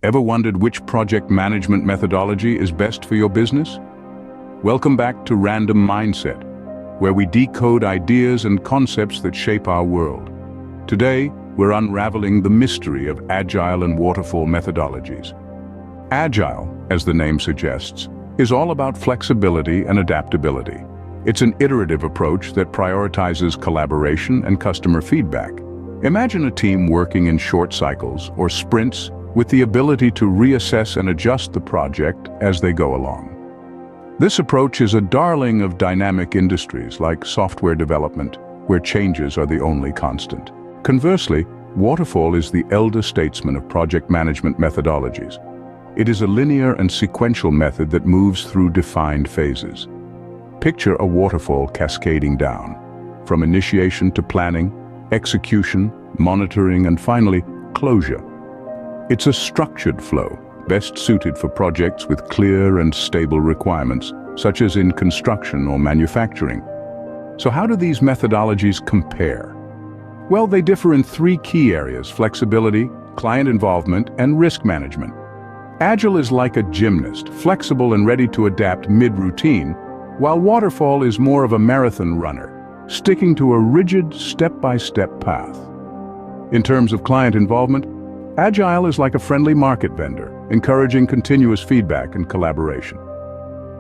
Ever wondered which project management methodology is best for your business? Welcome back to Random Mindset, where we decode ideas and concepts that shape our world. Today, we're unraveling the mystery of Agile and Waterfall methodologies. Agile, as the name suggests, is all about flexibility and adaptability. It's an iterative approach that prioritizes collaboration and customer feedback. Imagine a team working in short cycles or sprints with the ability to reassess and adjust the project as they go along. This approach is a darling of dynamic industries like software development, where changes are the only constant. Conversely, Waterfall is the elder statesman of project management methodologies. It is a linear and sequential method that moves through defined phases. Picture a waterfall cascading down, from initiation to planning, execution, monitoring, and finally, closure. It's a structured flow, best suited for projects with clear and stable requirements, such as in construction or manufacturing. So how do these methodologies compare? Well, they differ in three key areas: flexibility, client involvement, and risk management. Agile is like a gymnast, flexible and ready to adapt mid-routine, while Waterfall is more of a marathon runner, sticking to a rigid step-by-step path. In terms of client involvement, Agile is like a friendly market vendor, encouraging continuous feedback and collaboration.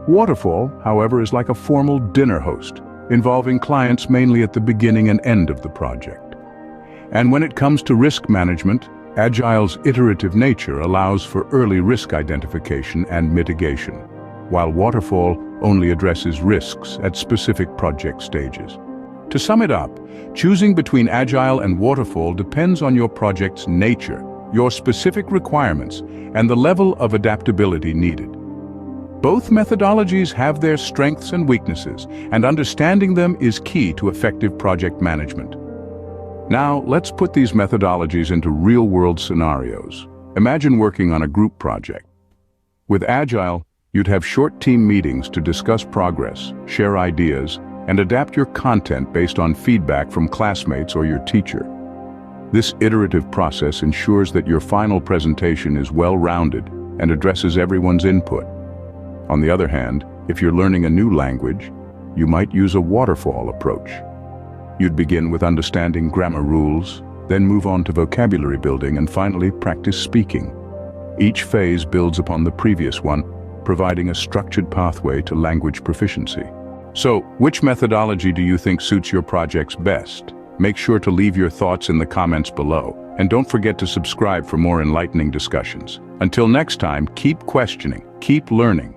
Waterfall, however, is like a formal dinner host, involving clients mainly at the beginning and end of the project. And when it comes to risk management, Agile's iterative nature allows for early risk identification and mitigation, while Waterfall only addresses risks at specific project stages. To sum it up, choosing between Agile and Waterfall depends on your project's nature, your specific requirements, and the level of adaptability needed. Both methodologies have their strengths and weaknesses, and understanding them is key to effective project management. Now, let's put these methodologies into real-world scenarios. Imagine working on a group project. With Agile, you'd have short team meetings to discuss progress, share ideas, and adapt your content based on feedback from classmates or your teacher. This iterative process ensures that your final presentation is well-rounded and addresses everyone's input. On the other hand, if you're learning a new language, you might use a waterfall approach. You'd begin with understanding grammar rules, then move on to vocabulary building, and finally practice speaking. Each phase builds upon the previous one, providing a structured pathway to language proficiency. So, which methodology do you think suits your projects best? Make sure to leave your thoughts in the comments below, and don't forget to subscribe for more enlightening discussions. Until next time, keep questioning, keep learning,